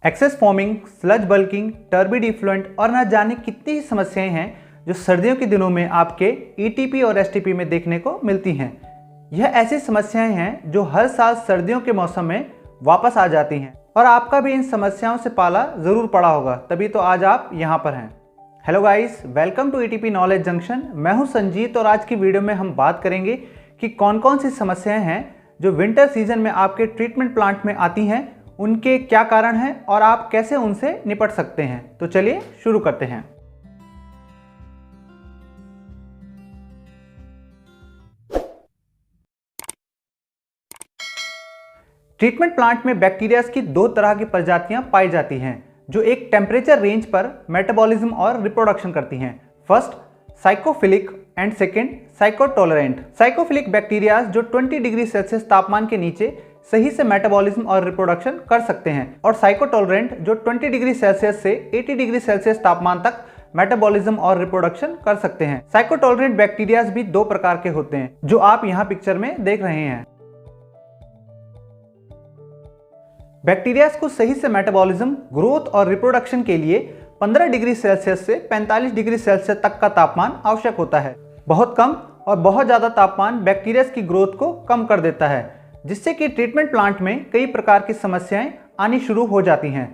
Access foaming, sludge bulking, turbid effluent और न जाने कितनी ही समस्याएं हैं जो सर्दियों के दिनों में आपके ईटीपी और एसटीपी में देखने को मिलती हैं। यह ऐसी समस्याएं हैं जो हर साल सर्दियों के मौसम में वापस आ जाती हैं और आपका भी इन समस्याओं से पाला ज़रूर पड़ा होगा, तभी तो आज आप यहाँ पर हैं। Hello guys, welcome to ETP knowledge junction. मैं हूँ संजीत और आज की वीडियो में हम बात करेंगे कि कौन कौन सी समस्याएं हैं जो विंटर सीजन में आपके ट्रीटमेंट प्लांट में आती हैं, उनके क्या कारण हैं और आप कैसे उनसे निपट सकते हैं। तो चलिए शुरू करते हैं। ट्रीटमेंट प्लांट में बैक्टीरियाज की दो तरह की प्रजातियां पाई जाती हैं जो एक टेम्परेचर रेंज पर मेटाबॉलिज्म और रिप्रोडक्शन करती हैं। First psychrophilic and second psychrotolerant. Psychrophilic bacterias जो 20 डिग्री सेल्सियस तापमान के नीचे सही से मेटाबॉलिज्म और रिप्रोडक्शन कर सकते हैं और साइकोटॉलरेंट जो 20 डिग्री सेल्सियस से 80 डिग्री सेल्सियस तापमान तक मेटाबॉलिज्म और रिप्रोडक्शन कर सकते हैं। साइकोटॉलरेंट बैक्टीरियाज भी दो प्रकार के होते हैं जो आप यहाँ पिक्चर में देख रहे हैं। बैक्टीरियाज को सही से मेटाबॉलिज्म, ग्रोथ और रिप्रोडक्शन के लिए 15 डिग्री सेल्सियस से 45 डिग्री सेल्सियस तक का तापमान आवश्यक होता है। बहुत कम और बहुत ज़्यादा तापमान बैक्टीरियाज की ग्रोथ को कम कर देता है, जिससे कि ट्रीटमेंट प्लांट में कई प्रकार की समस्याएं आनी शुरू हो जाती हैं।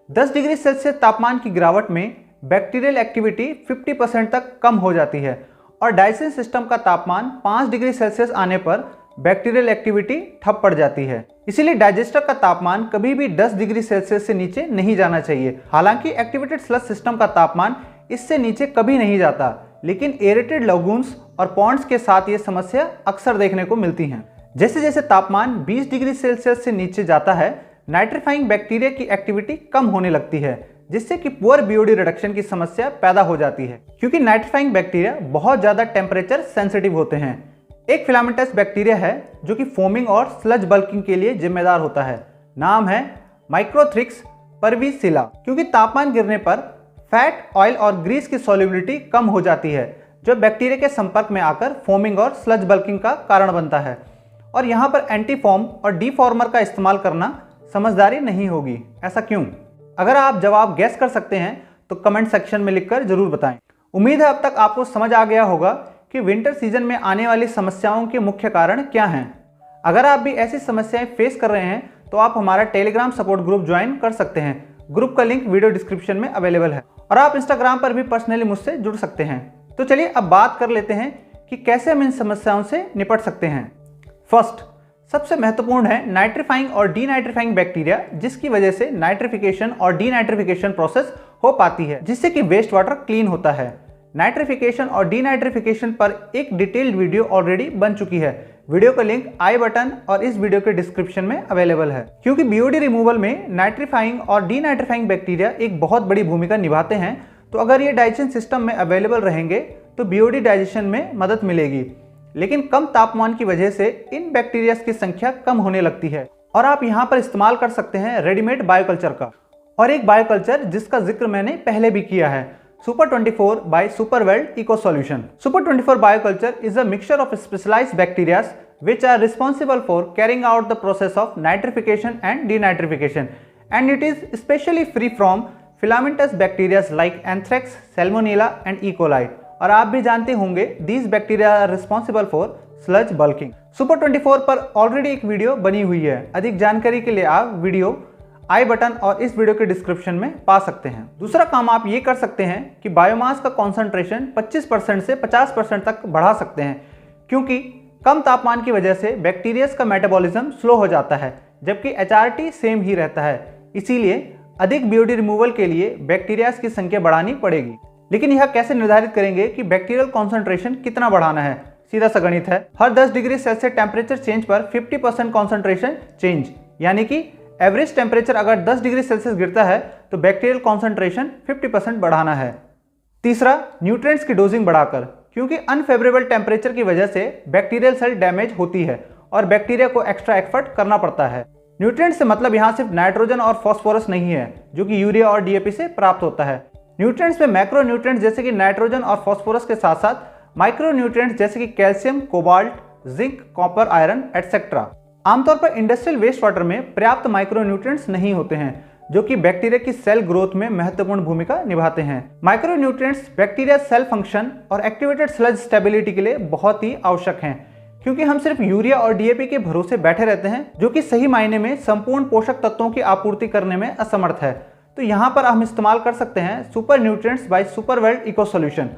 10 डिग्री सेल्सियस तापमान की गिरावट में बैक्टीरियल एक्टिविटी 50% तक कम हो जाती है और डाइजेशन सिस्टम का तापमान 5 डिग्री सेल्सियस आने पर बैक्टीरियल एक्टिविटी ठप पड़ जाती है। इसीलिए डाइजेस्टर का तापमान कभी भी 10 डिग्री सेल्सियस से नीचे नहीं जाना चाहिए। हालांकि एक्टिवेटेड स्लज सिस्टम का तापमान इससे नीचे कभी नहीं जाता, लेकिन एरेटेड लगून्स और पॉन्ड्स के साथ ये समस्या अक्सर देखने को मिलती हैं। जैसे जैसे तापमान 20 डिग्री सेल्सियस से नीचे जाता है, नाइट्रीफाइंग बैक्टीरिया की एक्टिविटी कम होने लगती है, जिससे कि पुअर बीओडी रिडक्शन की समस्या पैदा हो जाती है। क्योंकि नाइट्रीफाइंग बैक्टीरिया बहुत ज़्यादा टेम्परेचर सेंसिटिव होते हैं। एक फिलामेंटस बैक्टीरिया है जो कि फोमिंग और स्लज बल्किंग के लिए जिम्मेदार होता है। नाम है माइक्रोथ्रिक्स परविसिला। क्योंकि तापमान गिरने पर फैट, ऑयल और ग्रीस की सॉल्युबिलिटी कम हो जाती है, जो बैक्टीरिया के संपर्क में आकर फोमिंग और स्लज बल्किंग का कारण बनता है। और यहाँ पर एंटीफॉर्म और डीफॉर्मर का इस्तेमाल करना समझदारी नहीं होगी। ऐसा क्यों? अगर आप जवाब गैस कर सकते हैं तो कमेंट सेक्शन में लिखकर जरूर बताएं। उम्मीद है अब तक आपको समझ आ गया होगा कि विंटर सीजन में आने वाली समस्याओं के मुख्य कारण क्या हैं। अगर आप भी ऐसी समस्याएं फेस कर रहे हैं तो आप हमारा टेलीग्राम सपोर्ट ग्रुप ज्वाइन कर सकते हैं। ग्रुप का लिंक वीडियो डिस्क्रिप्शन में अवेलेबल है और आप इंस्टाग्राम पर भी पर्सनली मुझसे जुड़ सकते हैं। तो चलिए अब बात कर लेते हैं कि कैसे हम इन समस्याओं से निपट सकते हैं। फर्स्ट, सबसे महत्वपूर्ण है नाइट्रीफाइंग और डीनाइट्रीफाइंग बैक्टीरिया, जिसकी वजह से नाइट्रिफिकेशन और डीनाइट्रिफिकेशन प्रोसेस हो पाती है, जिससे कि वेस्ट वाटर क्लीन होता है। नाइट्रिफिकेशन और डीनाइट्रिफिकेशन पर एक डिटेल्ड वीडियो ऑलरेडी बन चुकी है। वीडियो का लिंक आई बटन और इस वीडियो के डिस्क्रिप्शन में अवेलेबल है। क्योंकि बीओडी रिमूवल में नाइट्रीफाइंग और डीनाइट्रीफाइंग बैक्टीरिया एक बहुत बड़ी भूमिका निभाते हैं, तो अगर ये डाइजेशन सिस्टम में अवेलेबल रहेंगे तो बीओडी डाइजेशन में मदद मिलेगी। लेकिन कम तापमान की वजह से इन बैक्टीरियाज की संख्या कम होने लगती है और आप यहाँ पर इस्तेमाल कर सकते हैं रेडीमेड बायोकल्चर का। और एक बायोकल्चर जिसका जिक्र मैंने पहले भी किया है, Super 24 by Superweld Eco Solution. Super 24 bioculture is a mixture of specialized bacteria which are responsible for carrying out the process of nitrification and denitrification, and it is especially free from filamentous bacteria like anthrax, salmonella and E. coli. और आप भी जानते होंगे these bacteria are responsible for sludge bulking. Super 24 पर already एक video बनी हुई है। अधिक जानकारी के लिए आप वीडियो आई बटन और इस वीडियो के डिस्क्रिप्शन में पा सकते हैं। दूसरा काम आप ये कर सकते हैं कि बायोमास का कॉन्सेंट्रेशन 25% से 50% तक बढ़ा सकते हैं, क्योंकि कम तापमान की वजह से बैक्टीरियाज का मेटाबॉलिज्म स्लो हो जाता है, जबकि एचआरटी सेम ही रहता है। इसीलिए अधिक बीओडी रिमूवल के लिए बैक्टीरियाज की संख्या बढ़ानी पड़ेगी। लेकिन यह कैसे निर्धारित करेंगे कि बैक्टीरियल कॉन्सेंट्रेशन कितना बढ़ाना है? सीधा सा गणित है। हर 10 डिग्री सेल्सियस टेम्परेचर चेंज पर 50% कॉन्सेंट्रेशन चेंज, यानी कि एवरेज टेम्परेचर अगर 10 डिग्री सेल्सियस गिरता है तो बैक्टीरियल कॉन्सेंट्रेशन 50% बढ़ाना है। तीसरा, न्यूट्रिएंट्स की डोजिंग बढ़ाकर, क्योंकि अनफेवरेबल टेम्परेचर की वजह से बैक्टीरियल सेल डैमेज होती है और बैक्टीरिया को एक्स्ट्रा एफर्ट करना पड़ता है। न्यूट्रिएंट्स से मतलब यहाँ सिर्फ नाइट्रोजन और फॉस्फोरस नहीं है, जो कि यूरिया और डीएपी से प्राप्त होता है। न्यूट्रिएंट्स में मैक्रो न्यूट्रिएंट्स जैसे कि नाइट्रोजन और फॉस्फोरस के साथ साथ माइक्रो न्यूट्रिएंट्स जैसे कि calcium, cobalt, zinc, copper, iron etcetera. आमतौर पर इंडस्ट्रियल वेस्ट वाटर में पर्याप्त माइक्रो न्यूट्रिएंट्स नहीं होते हैं, जो कि बैक्टीरिया की सेल ग्रोथ में महत्वपूर्ण भूमिका निभाते हैं। माइक्रोन्यूट्रिएंट्स बैक्टीरिया सेल फंक्शन और एक्टिवेटेड स्लज स्टेबिलिटी के लिए बहुत ही आवश्यक हैं, क्योंकि हम सिर्फ यूरिया और डीएपी के भरोसे बैठे रहते हैं, जो कि सही मायने में संपूर्ण पोषक तत्वों की आपूर्ति करने में असमर्थ है। तो यहाँ पर हम इस्तेमाल कर सकते हैं सुपर न्यूट्रिएंट्स बाय सुपरवेल्ड इको सॉल्यूशन।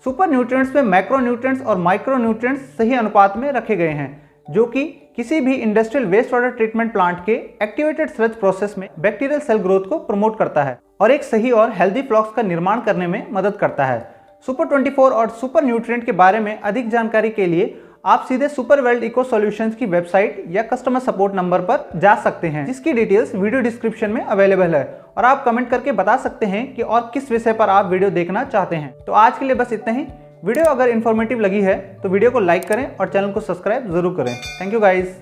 सुपर न्यूट्रिएंट्स में मैक्रोन्यूट्रिएंट्स और माइक्रोन्यूट्रिएंट्स सही अनुपात में रखे गए हैं, जो कि किसी भी industrial waste water treatment plant के एक्टिवेटेड स्लज प्रोसेस में बैक्टीरियल सेल ग्रोथ को प्रमोट करता है और एक सही और हेल्दी फ्लॉक्स का निर्माण करने में मदद करता है। सुपर 24 और सुपर न्यूट्रिएंट के बारे में अधिक जानकारी के लिए आप सीधे सुपरवेल्ड इको सॉल्यूशंस की वेबसाइट या कस्टमर सपोर्ट नंबर पर जा सकते हैं, जिसकी डिटेल्स वीडियो डिस्क्रिप्शन में अवेलेबल है। और आप कमेंट करके बता सकते हैं कि और किस विषय पर आप वीडियो देखना चाहते हैं। तो आज के लिए बस इतना ही। वीडियो अगर इन्फॉर्मेटिव लगी है तो वीडियो को लाइक करें और चैनल को सब्सक्राइब जरूर करें। Thank you guys.